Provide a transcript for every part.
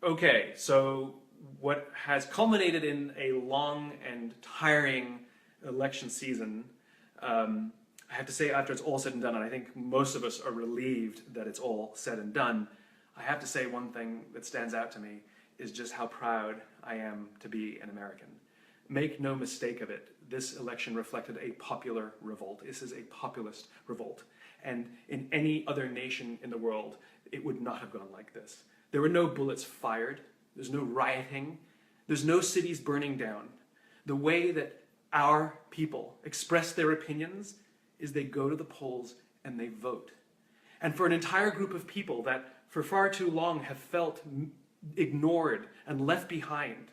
Okay, so what has culminated in a long and tiring election season, I have to say, after it's all said and done, and I think most of us are relieved that it's all said and done, I have to say one thing that stands out to me is just how proud I am to be an American. Make no mistake of it, this election reflected a popular revolt. This is a populist revolt. And in any other nation in the world, it would not have gone like this. There were no bullets fired. There's no rioting. There's no cities burning down. The way that our people express their opinions is they go to the polls and they vote. And for an entire group of people that for far too long have felt ignored and left behind,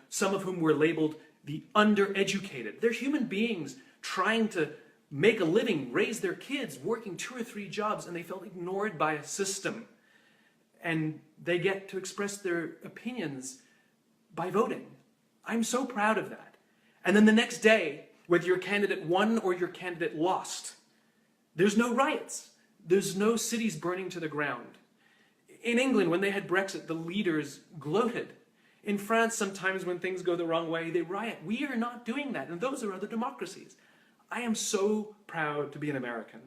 some of whom were labeled the undereducated. They're human beings trying to make a living, raise their kids, working 2 or 3 jobs, and they felt ignored by a system. And they get to express their opinions by voting. I'm so proud of that. And then the next day, whether your candidate won or your candidate lost, there's no riots. There's no cities burning to the ground. In England, when they had Brexit, the leaders gloated. In France, sometimes when things go the wrong way, they riot. We are not doing that, and those are other democracies. I am so proud to be an American.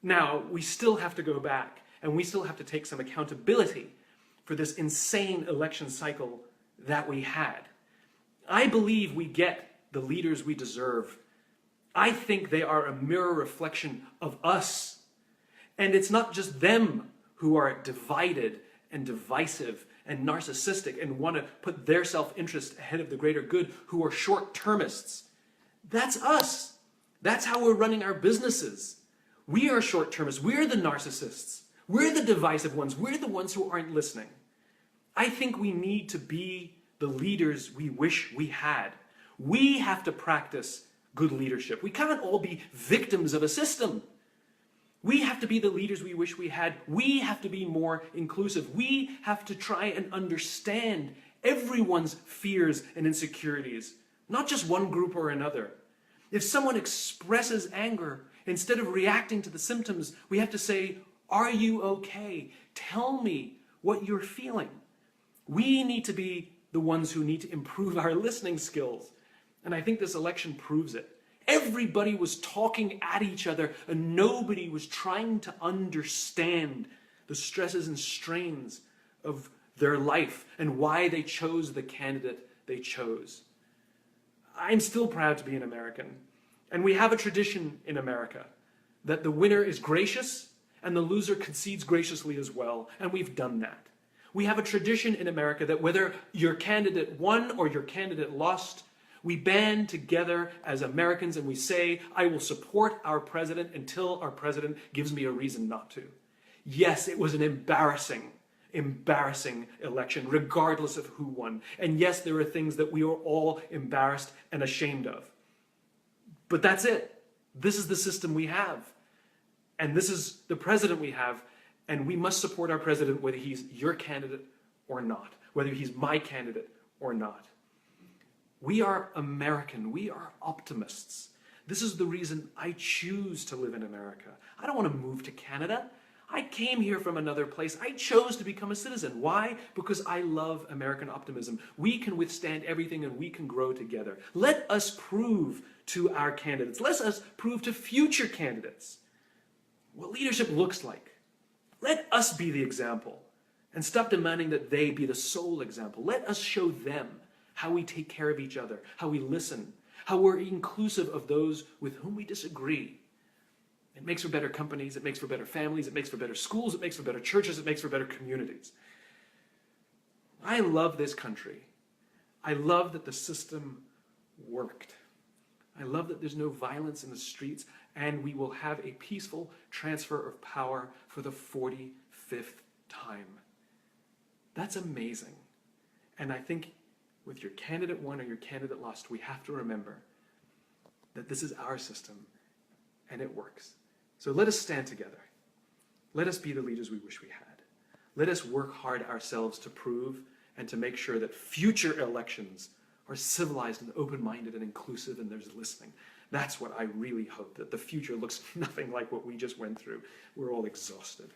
Now, we still have to go back, and we still have to take some accountability for this insane election cycle that we had. I believe we get the leaders we deserve. I think they are a mirror reflection of us. And it's not just them who are divided and divisive and narcissistic and want to put their self-interest ahead of the greater good, who are short-termists. That's us. That's how we're running our businesses. We are short-termists. We're the narcissists. We're the divisive ones. We're the ones who aren't listening. I think we need to be the leaders we wish we had. We have to practice good leadership. We can't all be victims of a system. We have to be the leaders we wish we had. We have to be more inclusive. We have to try and understand everyone's fears and insecurities, not just one group or another. If someone expresses anger, instead of reacting to the symptoms, we have to say, "Are you okay? Tell me what you're feeling." We need to be the ones who need to improve our listening skills. And I think this election proves it. Everybody was talking at each other, and nobody was trying to understand the stresses and strains of their life and why they chose the candidate they chose. I'm still proud to be an American. And we have a tradition in America that the winner is gracious and the loser concedes graciously as well, and we've done that. We have a tradition in America that whether your candidate won or your candidate lost, we band together as Americans and we say, "I will support our president until our president gives me a reason not to." Yes, it was an embarrassing election, regardless of who won. And yes, there are things that we are all embarrassed and ashamed of. But that's it. This is the system we have. And this is the president we have. And we must support our president whether he's your candidate or not, whether he's my candidate or not. We are American. We are optimists. This is the reason I choose to live in America. I don't want to move to Canada. I came here from another place. I chose to become a citizen. Why? Because I love American optimism. We can withstand everything and we can grow together. Let us prove to our candidates. Let us prove to future candidates what leadership looks like. Let us be the example and stop demanding that they be the sole example. Let us show them how we take care of each other, how we listen, how we're inclusive of those with whom we disagree. It makes for better companies, it makes for better families, it makes for better schools, it makes for better churches, it makes for better communities. I love this country. I love that the system worked. I love that there's no violence in the streets, and we will have a peaceful transfer of power for the 45th time. That's amazing. And I think with your candidate won or your candidate lost, we have to remember that this is our system and it works. So let us stand together. Let us be the leaders we wish we had. Let us work hard ourselves to prove and to make sure that future elections are civilized and open-minded and inclusive and there's listening. That's what I really hope, that the future looks nothing like what we just went through. We're all exhausted.